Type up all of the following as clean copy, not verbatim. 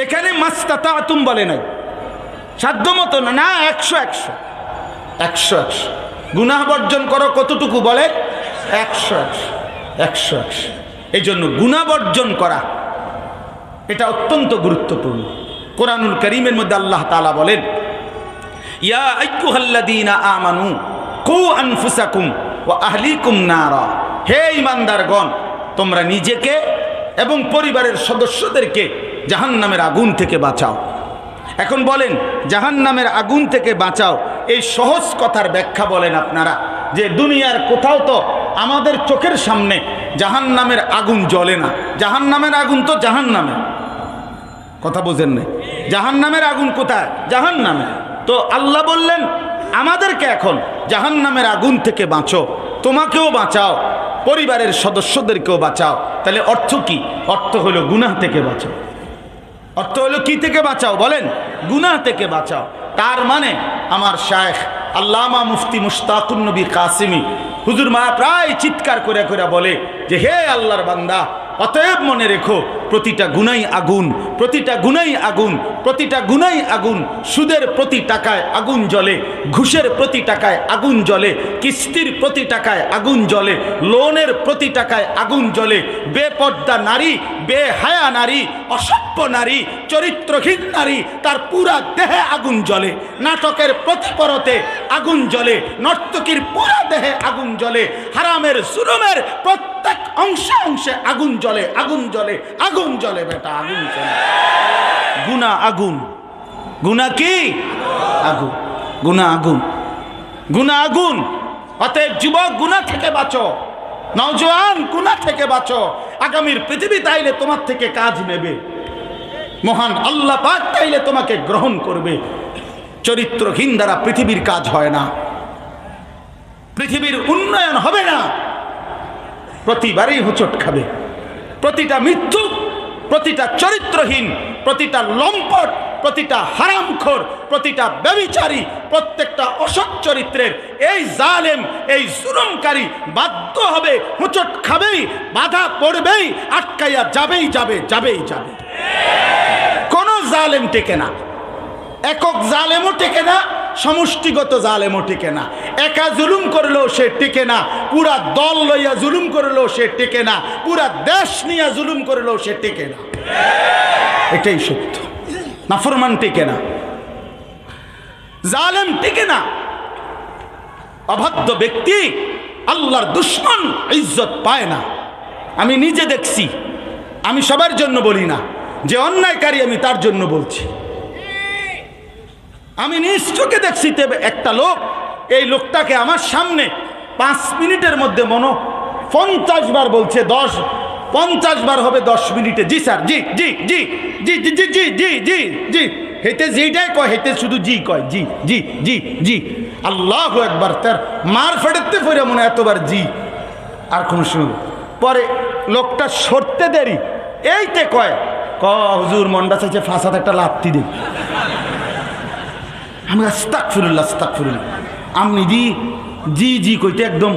এখানে মাস্তাতাতুম বলে নাই, সাধ্য মতো না, না 100 গুনাহ বর্জন করো কতটুকু বলে 100 এই জন্য গুনাহ বর্জন করা এটা অত্যন্ত গুরুত্বপূর্ণ। কোরআনুল কারীমের মধ্যে আল্লাহ তাআলা বলেন, ইয়া আইয়ুহাল্লাযীনা আমানু কু আনফুসাকুম ওয়া আহলিকুম নারা, হে ঈমানদারগণ তোমরা নিজেকে এবং পরিবারের সদস্যদেরকে জাহান্নামের আগুন থেকে বাঁচাও। এখন বলেন জাহান্নামের আগুন থেকে বাঁচাও, এই সহজ কথার ব্যাখ্যা বলেন আপনারা যে দুনিয়ার কোথাও তো আমাদের চোখের সামনে জাহান্নামের আগুন জ্বলে না। জাহান্নামের আগুন তো জাহান্নামে, কথা বোঝেন না? জাহান্নামের আগুন কোথায়? জাহান্নামে। তো আল্লাহ বললেন আমাদেরকে এখন জাহান্নামের আগুন থেকে বাঁচো, তোমাকেও বাঁচাও, পরিবারের সদস্যদেরকেও বাঁচাও। তাহলে অর্থ কি? অর্থ হলো গুনাহ থেকে বাঁচাও। অর্থ হলো কি থেকে বাঁচাও বলেন? গুনাহ থেকে বাঁচাও। তার মানে আমার শায়েখ আল্লামা মুফতি মুশতাকুন নবী কাসিমি হুজুর মা প্রায় চিৎকার করে করে বলে যে হে আল্লাহর বান্দা, অতএব মনে রেখো প্রতিটা গুনাই আগুন, প্রতিটা গুনাই আগুন, প্রতিটা গুনাই আগুন। সুদের প্রতি টাকায় আগুন জ্বলে, ঘুষের প্রতি টাকায় আগুন জ্বলে, কিস্তির প্রতি টাকায় আগুন জ্বলে, লোনের প্রতি টাকায় আগুন জ্বলে, বেপর্দা নারী, বেহায়া নারী, অসভ্য নারী, চরিত্রহীন নারী তার পুরা দেহে আগুন জ্বলে, নাটকের প্রতি পরতে আগুন জ্বলে, নর্তকীর পুরা দেহে আগুন জ্বলে, হারামের জুলুমের প্রত্যেক অংশে অংশে আগুন জ্বলে, আগুন জ্বলে, আগুন জ্বলে বেটা, আগুন জ্বলে। গুনাহ আগুন, গুনাহ কি? আগুন, গুনাহ আগুন, গুনাহ আগুন। অতএব যুবক গুনাহ থেকে বাঁচো, নওজোয়ান গুনাহ থেকে বাঁচো। আগামীর পৃথিবী তাইলে তোমার থেকে কাজ নেবে, মহান আল্লাহ পাক তাইলে তোমাকে গ্রহণ করবে। চরিত্রহীন দ্বারা পৃথিবীর কাজ হয় না, পৃথিবীর উন্নয়ন হবে না, প্রতিবারই হোঁচট খাবে। প্রতিটা মৃত্যু, প্রতিটা চরিত্রহীন, প্রতিটা লম্পট, প্রতিটা হারামখোর, প্রতিটা ব্যভিচারী, প্রত্যেকটা অসৎ চরিত্রের এই জালেম, এই জুলুমকারী বাধ্য হবে, হোঁচট খাবেই, বাধা পড়বেই, আটকাইয়া যাবেই যাবে, যাবেই যাবে। কোন জালেম টেকে না, একক জালেমও টেকে না, সমষ্টিগত জালেমও টেকে না। একা জুলুম করলেও সে টেকে না, পুরা দল লইয়া জুলুম করলেও সে টেকে না, পুরা দেশ নিয়ে জুলুম করলেও সে টেকে না। এটাই সত্য। নাফরমান টেকে না, জালেম টেকে না, অবাধ্য ব্যক্তি, আল্লাহর দুশমন ইজ্জত পায় না। আমি নিজে দেখছি, আমি সবার জন্য বলি না, যে অন্যায়কারী আমি তার জন্য বলছি। আমি নিজ চোখে দেখছি একটা লোক, এই লোকটাকে আমার সামনে 5 মিনিটের মধ্যে 50 বার বলছে, 50 বার হবে 10 মিনিটে। জি স্যার, জি জি জি জি জি জি জি জি জি জি, হেতে যেটাই কয় হেতে শুধু জি কয়, জি জি জি জি। আল্লাহু আকবার, তার মার ফেড়তে ফেরে মনে এতবার জি আর কোন শুরু। পরে লোকটা সরতে দেরি, এইতে কয় হুজুর মনটা চাইছে ফাঁসাতে একটা লাত্তি দিই। আমি আস্তাগফিরুল্লাহ, আস্তাগফিরুল্লাহ। আপনি জি জি জি কইতে একদম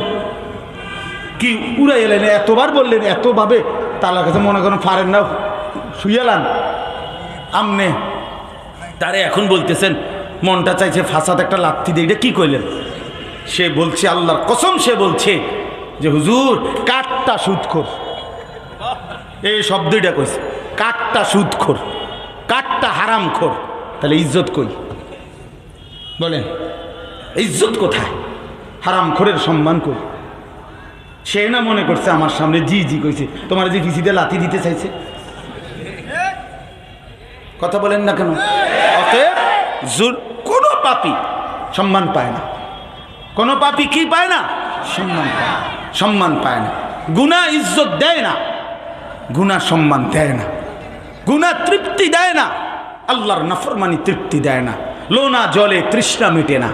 কি উড়াই এলেন, এতবার বললেন, এতভাবে তালার কাছে মনে করেন ফারেন না, শুয়েলান। আমনে তারে এখন বলতেছেন মনটা চাইছে ফাঁসাতে একটা লাত্তি দিয়ে, এটা কি কইলেন? সে বলছে আল্লাহর কসম, সে বলছে যে হুজুর কাঠটা সুদখোর, এই শব্দটা কইছে, কাঠটা সুদখোর, কাঠটা হারামখোর। তাহলে ইজ্জত কই বলেন? ইজ্জত কোথায়? হারামখোরের সম্মান কই? সে না মনে করছে আমার সামনে জি জি কইছে, তোমার যে পিছিয়ে লাথি দিতে চাইছে। কথা বলেন না কেন? অতএব কোন পাপী সম্মান পায় না, কোন পাপী কি পায় না? সম্মান পায় না, সম্মান পায় না। গুনাহ ইজ্জত দেয় না, গুনাহ সম্মান দেয় না, গুনাহ তৃপ্তি দেয় না, আল্লাহর নাফরমানি তৃপ্তি দেয় না। লোনা জলে তৃষ্ণা মেটে না,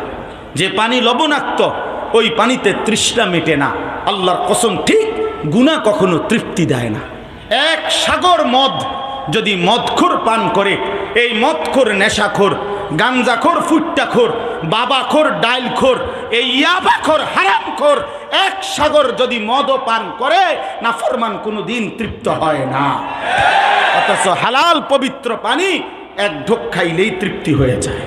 যে পানি লবণাক্ত ওই পানিতে তৃষ্ণা মেটে না। আল্লাহর কসম, ঠিক গুনাহ কখনো তৃপ্তি দেয় না। এক সাগর মদ যদি মদখোর পান করে, এই মদখোর, নেশাখোর, গাঞ্জাখোর, ফুট্টাখোর, বাবাখোর, ডাইলখোর, এই ইয়াবাখোর, হারামখোর এক সাগর যদি মদও পান করে নাফরমান কোনোদিন তৃপ্ত হয় না। অথচ হালাল পবিত্র পানি এক ঢোক খাইলেই তৃপ্তি হয়ে যায়।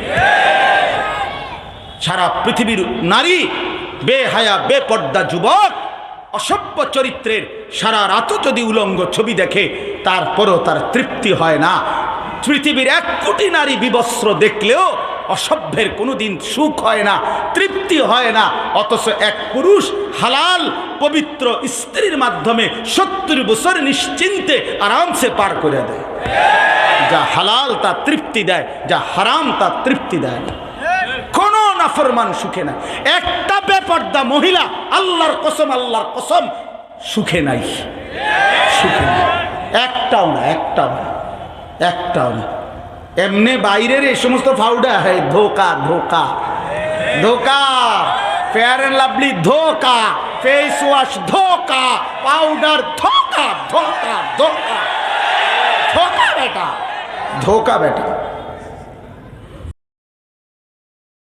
সারা পৃথিবীর নারী, বেহায়া বেপর্দা যুবক, অসভ্য চরিত্রের, সারা রাতও যদি উলঙ্গ ছবি দেখে তারপরও তার তৃপ্তি হয় না। পৃথিবীর 1 কোটি নারী বিবস্ত্র দেখলেও অসভ্যের কোনোদিন সুখ হয় না, তৃপ্তি হয় না। অথচ এক পুরুষ হালাল পবিত্র স্ত্রীর মাধ্যমে 70 বছর নিশ্চিন্তে আরামসে পার করে দেয়। যা হালাল তা তৃপ্তি দেয়, যা হারাম তা তৃপ্তি দেয় না। কোন নাফরমান সুখে না। একটা বেপর্দা মহিলা, আল্লাহর কসম সুখে নাই, সুখে নাই, একটাও না, একটাও না। এমনি বাইরের এই সমস্ত পাউডার হয় ধোকা, ফেয়ার অ্যান্ড লাভলি ধোকা, ফেস ওয়াশ ধোকা, পাউডার ধোকা, ধোকা বেটা।